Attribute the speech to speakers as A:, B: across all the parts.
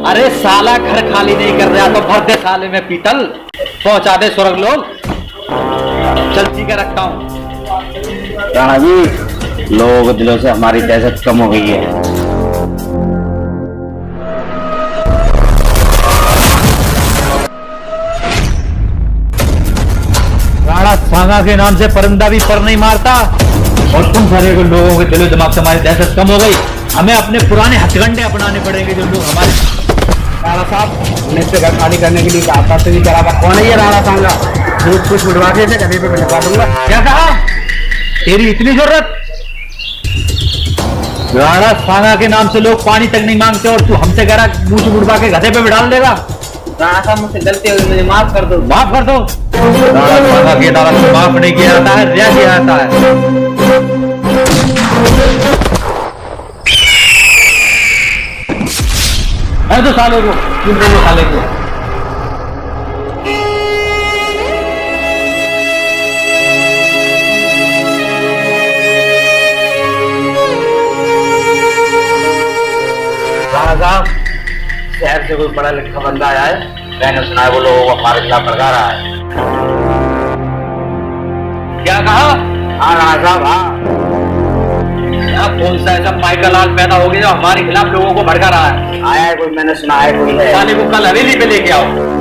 A: अरे साला घर खाली नहीं कर रहा तो भर दे साले में पीतल, पहुंचा दे स्वर्ग लोग। चल ठीक है, रखता हूँ।
B: राणा जी, लोगों के दिलों से हमारी दहशत कम हो गई है।
A: राणा सांगा के नाम से परिंदा भी पर नहीं मारता, और तुम सारे लोगों के दिलो दिमाग से हमारी दहशत कम हो गई। हमें अपने पुराने हथकंडे अपनाने पड़ेंगे। जो लोग हमारे
B: राणा साहब ने इससे घर खाली करने के लिए कहा था, नहीं करा था। कौन है ये राणा सांगा? कुछ उड़वा के थे, कभी पे बिठवा दूंगा।
A: क्या कहा? तेरी इतनी जरूरत? राणा सांगा के नाम से लोग पानी तक नहीं मांगते, और तू हमसे कह रहा मुंह उड़वा के गधे पे बिठा देगा।
B: राणा साहब, मुझसे गलती हो गई, मुझे माफ कर दो।
A: माफ कर दो? राणा सांगा की अदालत में माफ नहीं किया जाता है, रिहा किया जाता है। तो साले को, तुम दोनों साले को
B: राणा साहब, शहर से कोई पढ़ा लिखा बंदा आया है, मैंने सुना है वो लोगों को हमारे खिलाफ भड़का रहा है।
A: क्या कहा?
B: हाँ राणा साहब, हाँ।
A: कौन सा ऐसा माइकल लाल पैदा हो गया जो हमारे खिलाफ लोगों को भड़का रहा है?
B: आया है कोई, मैंने सुना है कोई है।
A: साले को कल हवेली पे लेके आओ।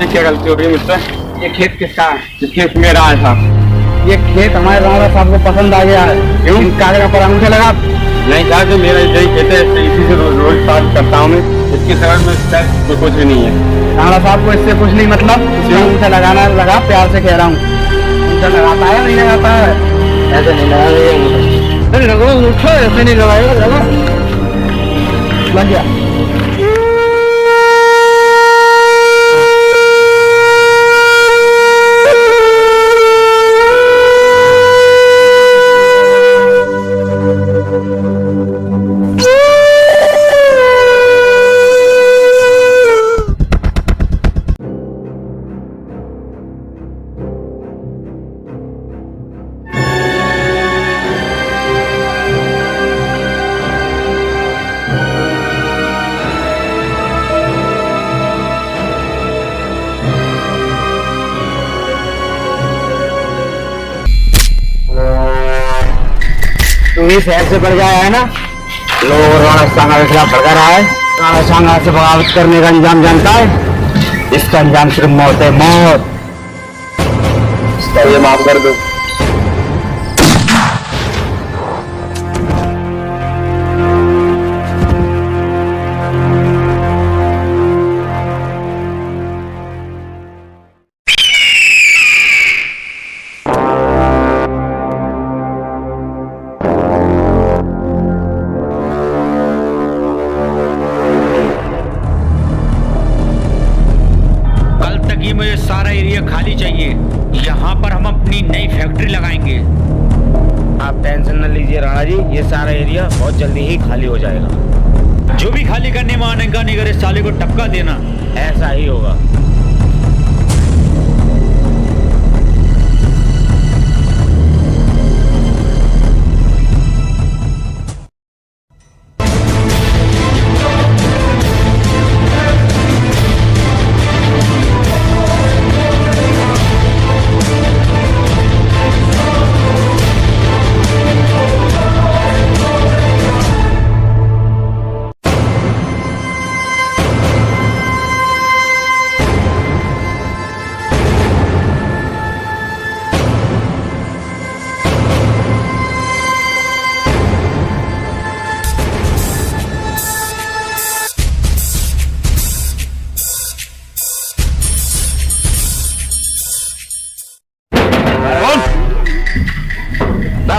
B: क्या गलती हो गई मुझसे? ये खेत किसका है? ये खेत मेरा है साहब। ये खेत हमारे राणा साहब को पसंद आ गया है। क्यों? कागज पर अंगूठे लगा? नहीं साहब, जो मेरा यही खेत है, इसी से रोज बात करता हूँ मैं। इसके सवाल में कुछ भी नहीं है। राणा साहब को इससे कुछ नहीं मतलब, अंगूठा लगाना लगा, प्यार से कह रहा हूँ। अंगूठा लगाता है नहीं लगाता है? ऐसे नहीं लगा, ऐसे नहीं लगाएगा, लगा लग गया। तू ही शहर से बढ़ गया है ना? लोग राणा सांगा के खिलाफ भड़का रहा है। राणा सांगा से बगावत करने का अंजाम जानता है? इसका अंजाम सिर्फ मौत है, मौत। ये माफ कर दो।
A: ये मुझे सारा एरिया खाली चाहिए। यहाँ पर हम अपनी नई फैक्ट्री लगाएंगे।
B: आप टेंशन न लीजिए राणा जी, ये सारा एरिया बहुत जल्दी ही खाली हो जाएगा।
A: जो भी खाली करने में आने का नहीं करे, साले को टपका देना।
B: ऐसा ही होगा।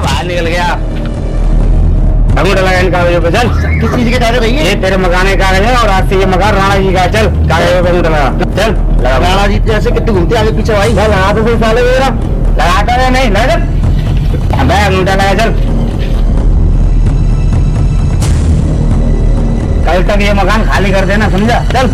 B: बाहर निकल गया। अंगूठा लगा इन कागजों पे, चल।
A: किस चीज के दायरे भैया?
B: ये तेरे मकान के कागज है, और आज से ये मकान राणा जी का है। चल कागजों पे अंगूठा लगा, चल।
A: राणा
B: जीत जैसे कितने घूमते आगे पीछे भाई। घर लगा दो फिर साले मेरा लगाता है नहीं लगा अंगूठा लगा चल। कल तक ये मकान खाली कर देना समझा चल।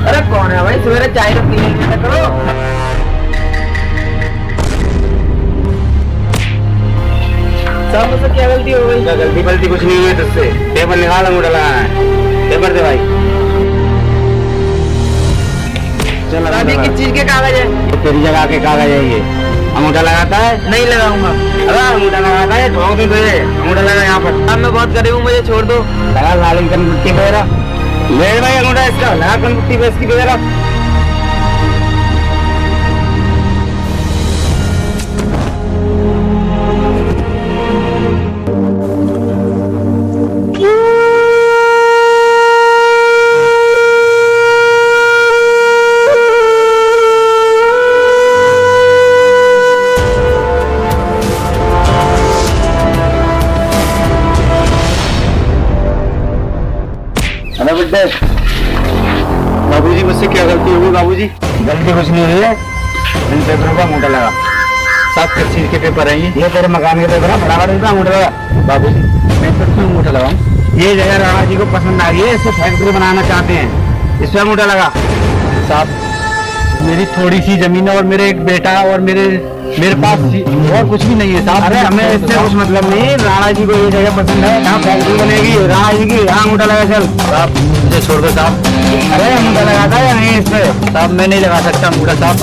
C: अरे कौन है भाई सवेरे चाय तो पी लेना करो। सब मुझसे क्या गलती हो गई?
B: गलती बलती कुछ नहीं हुई तुझसे। पेपर निकाल अंगूठा लगाना है। पेपर दे भाई। चल
C: शादी किस चीज के कागज है?
B: तेरी जगह के कागज है ये। अंगूठा लगाता है?
C: नहीं लगाऊंगा।
B: अरे अंगूठा लगाता है ठोक दे तुझे। अंगूठा लगा यहाँ पर।
C: अब मैं बहुत गरीब हूँ मुझे छोड़ दो।
B: लगा लालिंग कनपुट्टी पे मेरा ले भाई अंगूठा इसका लगा कनपुट्टी पे इसकी मेरा। बाबूजी मुझसे क्या गलती होगी बाबूजी? गलती कुछ नहीं हुई है। इन पेपरों का अंगूठा लगा।
A: साहब किस चीज के पेपर है
B: ये तेरे मकान के पेपर है। फटाफट इसका अंगूठा लगा।
A: बाबूजी मैं फिर क्यों अंगूठा लगाऊं?
B: ये जगह राणा जी को पसंद आ गई है। इसको फैक्ट्री बनाना चाहते हैं। इस पे अंगूठा लगा।
A: साहब मेरी थोड़ी सी जमीन है और मेरे एक बेटा और मेरे पास और कुछ भी नहीं है साहब।
B: अरे हमें इससे कुछ मतलब नहीं। राणा जी को ये जगह पसंद है। यहाँ फैक्ट्री बनेगी राणा जी की। यहाँ अंगूठा लगा चल।
A: साहब मुझे छोड़ दो साहब।
B: अरे अंगूठा लगाता है या नहीं इस पे?
A: साहब मैं नहीं लगा सकता अंगूठा साहब।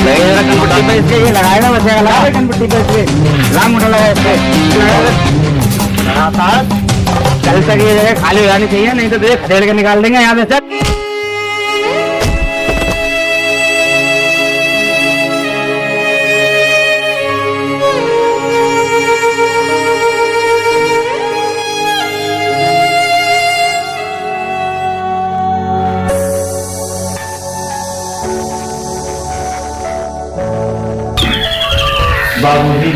B: लगेगा कनपट्टी पे इसके। ये लगाएगा बचेगा लगा कनपट्टी पे इसके। अंगूठा लगा इस पे। कल तक ये जगह खाली हो जानी चाहिए नहीं तो तुझे खदेड़ के निकाल देंगे यहाँ से। चल
A: बाबूजी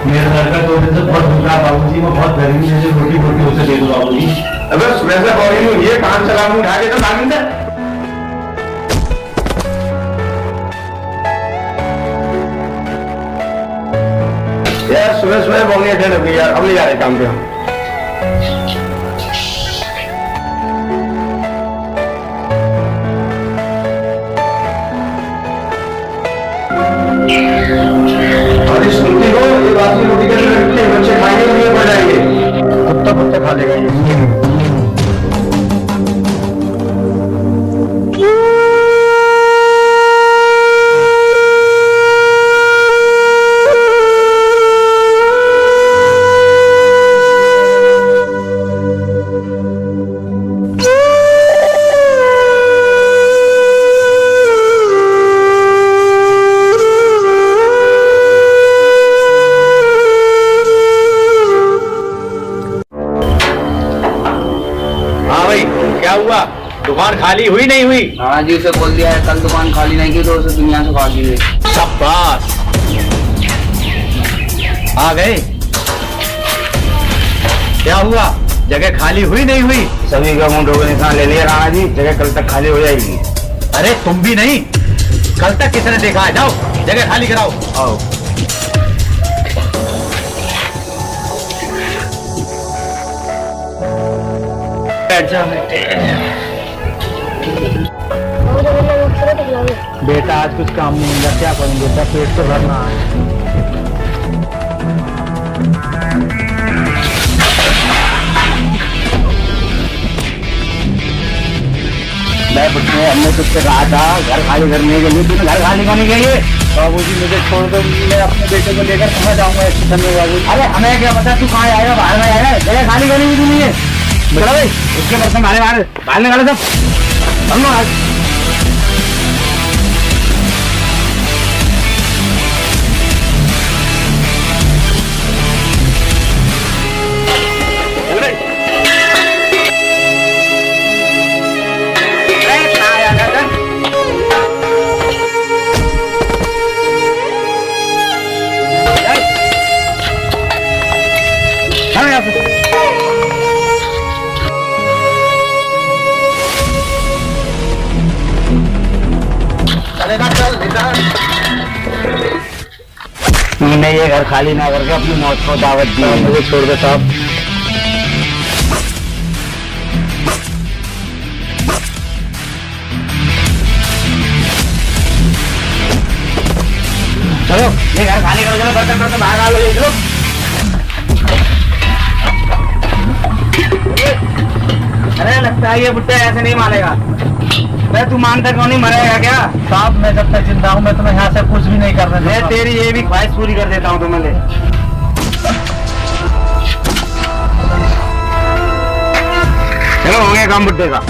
A: मेरे घर का 2 दिन से बहुत भूखा है बाबूजी। मैं बहुत गरीबी है। रोटी रोटी उसे दे दो बाबूजी।
B: अगर सुबह से बॉडी नहीं ये काम चला उठा के तो भाग दे। यार सुबह सुबह बोलने अटेंड हो गई यार। अब नहीं जा रहे काम पे हम। अरे सुनती हो ये बासी रोटी के लिए रखते हैं बच्चे खाएंगे तो ये बढ़ जाएंगे। कुत्ता कुत्ता खा लेगा ये।
A: क्या हुआ? दुकान खाली हुई नहीं हुई?
C: हाँ जी उसे बोल दिया है कल दुकान खाली नहीं की तो उसे दुनिया से भाग दी।
A: शाबाश आ गए। क्या हुआ? जगह खाली हुई नहीं हुई?
B: सभी का अमाउंट होगा निशान ले लिया राणा जी। जगह कल तक खाली हो जाएगी।
A: अरे तुम भी नहीं, कल तक किसने देखा है? जाओ जगह खाली कराओ।
B: आओ
A: बेटा आज कुछ काम नहीं मिला, क्या करूं बेटा, पेट तो भरना है।
B: मैं हमने तुझसे कहा था घर खाली करने के लिए। तूने घर खाली करने के लिए?
A: बाबूजी मुझे छोड़ दो, मैं अपने बेटे को लेकर कहाँ जाऊंगा स्टेशन में बाबूजी।
B: अरे हमें क्या पता तू कहाँ आएगा, बाहर में आएगा। जगह खाली करनी भी नहीं है। चलो भाई उसके बर्तन बाहर बाहर निकालो सब। चलेगा चल इधर। तूने ये घर खाली ना करके अपनी मौत को दावत दी। मुझे छोड़ दे साहब। चलो ये घर खाली करो, चलो बर्तन बर्तन बाहर आ लो। चलो अरे लगता है ये बुट्टे ऐसे नहीं मानेगा। मैं तू मानता क्यों नहीं, मरेगा क्या?
A: साहब मैं जब तक जिंदा हूँ मैं तुम्हें यहाँ से कुछ भी नहीं करने
B: मैं
A: दूंगा।
B: तेरी ये भी ख्वाहिश पूरी कर देता हूँ तुम्हें। ले चलो हो गया काम बुड्ढे का।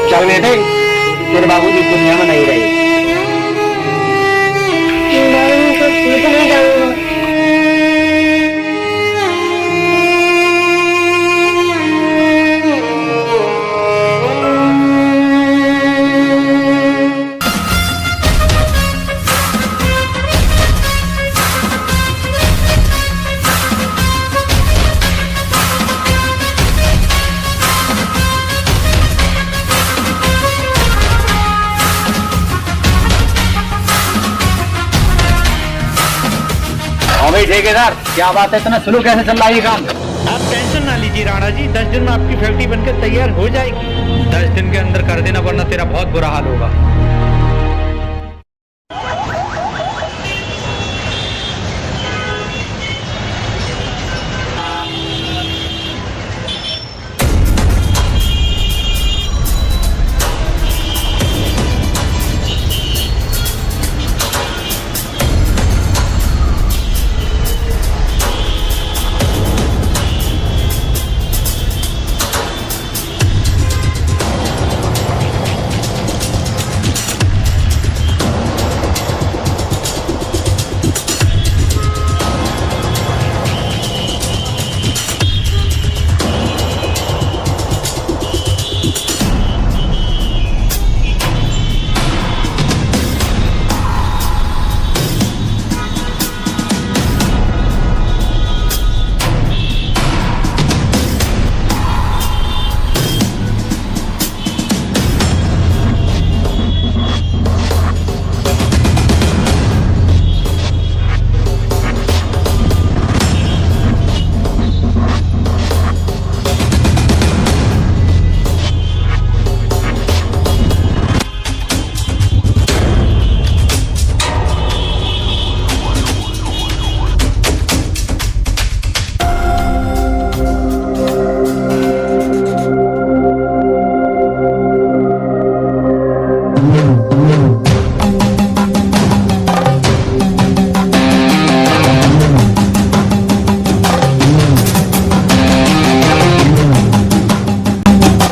B: चल बेटे, तेरे बाबूजी दुनिया में नहीं रहे। भाई ठेकेदार, क्या बात है, इतना स्लो कैसे चल रहा है ये काम?
A: आप टेंशन ना लीजिए राणा जी, 10 दिन में आपकी फैक्ट्री बनकर तैयार हो जाएगी। 10 दिन के अंदर कर देना वरना तेरा बहुत बुरा हाल होगा।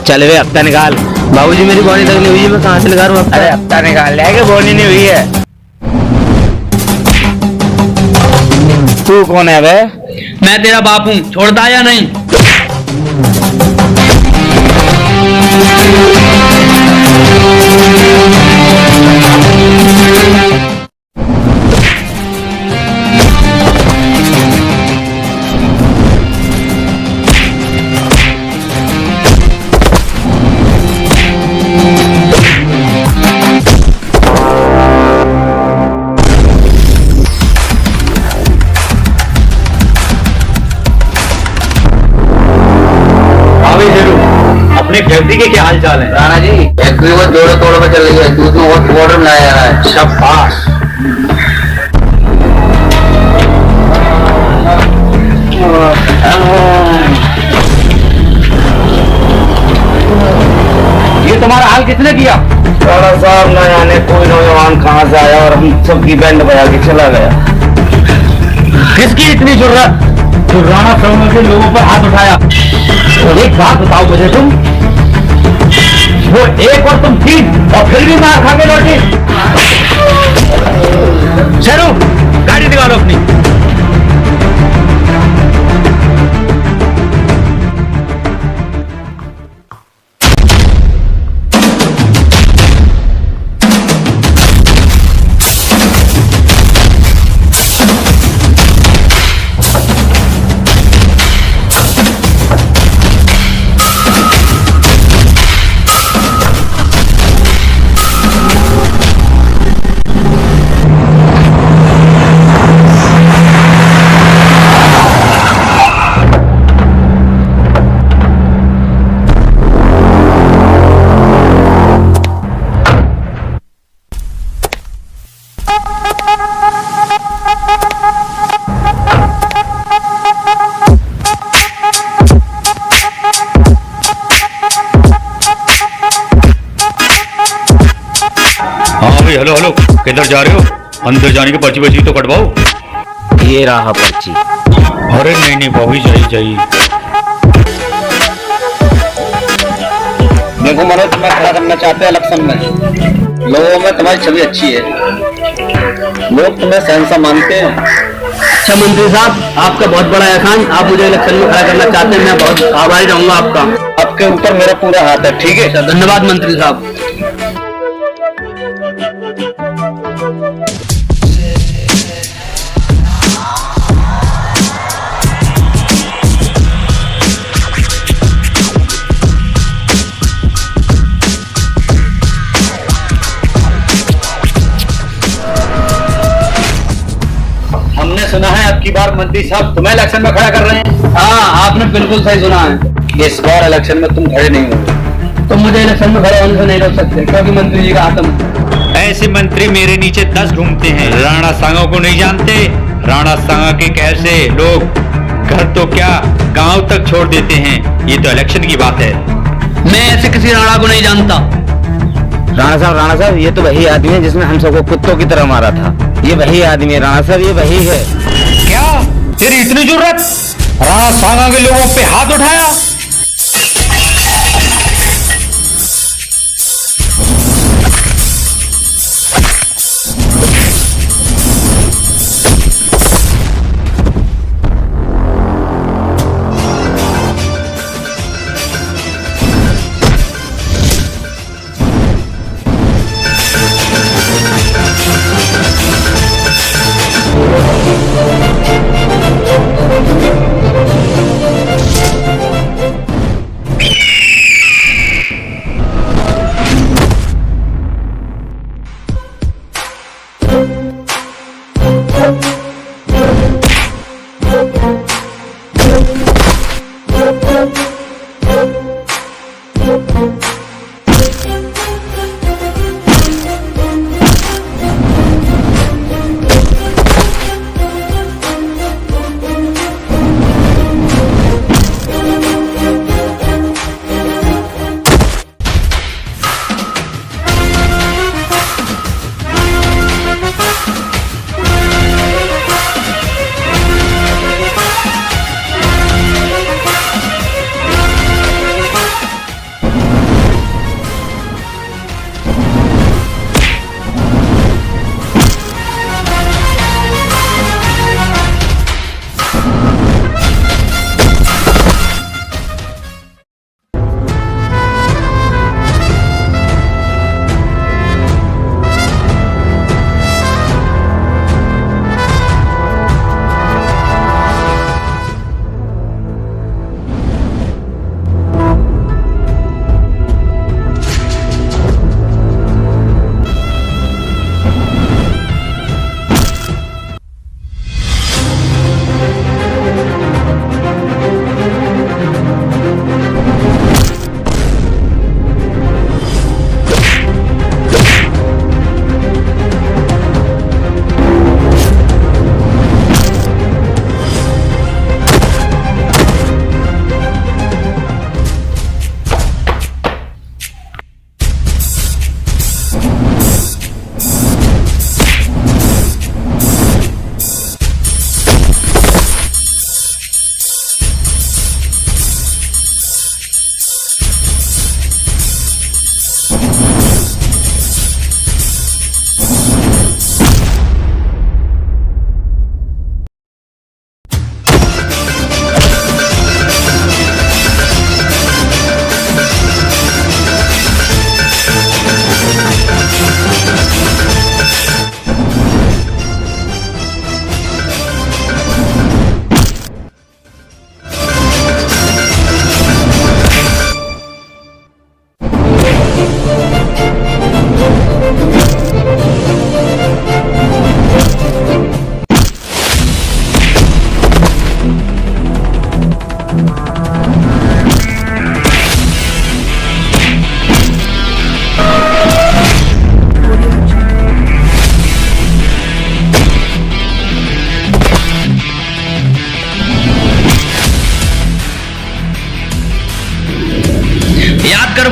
B: चल वे हफ्ता निकाल।
C: बाबूजी मेरी बॉडी तक नहीं हुई है, मैं कहाँ से लगा रहा हूँ?
B: अरे हफ्ता निकाल ले के बोनी नहीं हुई है। तू कौन है बे?
C: मैं तेरा बाप हूँ, छोड़ता या नहीं?
A: अपनी फैक्ट्री के क्या हाल चाल है?
C: राणा जी फैक्ट्री को जोड़ो तोड़ो पे चल रही है, दूध में बहुत ऑर्डर बनाया जा रहा है।
A: शाबाश।
B: ये तुम्हारा हाल किसने किया? राणा साहब न जाने कोई नौजवान कहाँ से आया और हम सबकी बैंड बजा के चला गया। किसकी इतनी जरूरत?
A: तो राणा समूह के लोगों पर हाथ उठाया।
B: तो एक बात बताओ मुझे, तुम वो एक और तुम 3 और फिर भी मार खा के लौटे। शेरू गाड़ी निकालो अपनी।
A: जा रहे हो? अंदर जाने की पर्ची बची तो कटवाओ।
D: ये रहा पर्ची।
A: अरे नहीं नहीं भाभी, चाहिए।
B: देखो मनोज, तुम्हें खड़ा करना चाहते हैं इलेक्शन में। लोगों में तुम्हारी छवि अच्छी है, लोग तुम्हें शहंशाह मानते हैं।
C: अच्छा मंत्री साहब, आपका बहुत बड़ा एहसान, आप मुझे इलेक्शन में खड़ा करना चाहते हैं, मैं बहुत आभारी रहूंगा आपका।
B: आपके ऊपर मेरा पूरा हाथ है, ठीक है?
C: धन्यवाद मंत्री साहब।
A: हमने सुना है अब की बार मंत्री साहब तुम्हें इलेक्शन में खड़ा कर रहे हैं।
C: हाँ, आपने बिल्कुल सही सुना है।
B: इस बार इलेक्शन में तुम खड़े नहीं होगे।
C: तो मुझे इलेक्शन में खड़ा होने से नहीं रोक सकते, क्योंकि मंत्री जी का आत्म।
A: ऐसे मंत्री मेरे नीचे 10 घूमते हैं। राणा सांगा को नहीं जानते? राणा सांगा के कहर से लोग घर तो क्या गांव तक छोड़ देते हैं। ये तो इलेक्शन की बात है।
C: मैं ऐसे किसी राणा को नहीं जानता।
D: राणा साहब, ये तो वही आदमी है जिसने हम सबको कुत्तों की तरह मारा था। ये वही आदमी है राणा साहब, ये वही है।
A: क्या तेरी इतनी जरूरत? राणा सांगा के लोगों पे हाथ उठाया?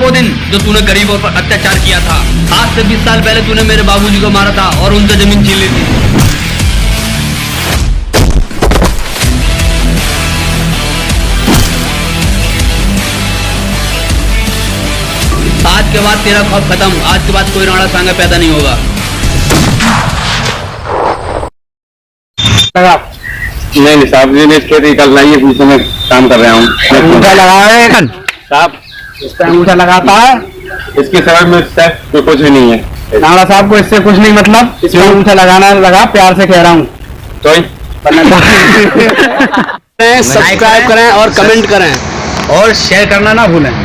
C: वो दिन जो तूने गरीबों पर अत्याचार किया था। आज से 20 साल पहले तूने मेरे बाबूजी को मारा था और उनसे जमीन छीन ली थी। आज के बाद तेरा खौफ खत्म। आज के बाद कोई राणा सांगा पैदा नहीं होगा।
B: नहीं साहब, ये खेत निकलना ही है, इसमें काम कर रहा हूँ। अंगूठा लगाए साहब, इस पे अंगूठा लगाता है, इसके समझ में तो कुछ भी नहीं है। राणा साहब को इससे कुछ नहीं मतलब, इसमें अंगूठा लगाना लगा, प्यार से कह रहा हूँ। तो
C: सब्सक्राइब करें और कमेंट करें
B: और शेयर करना ना भूलें।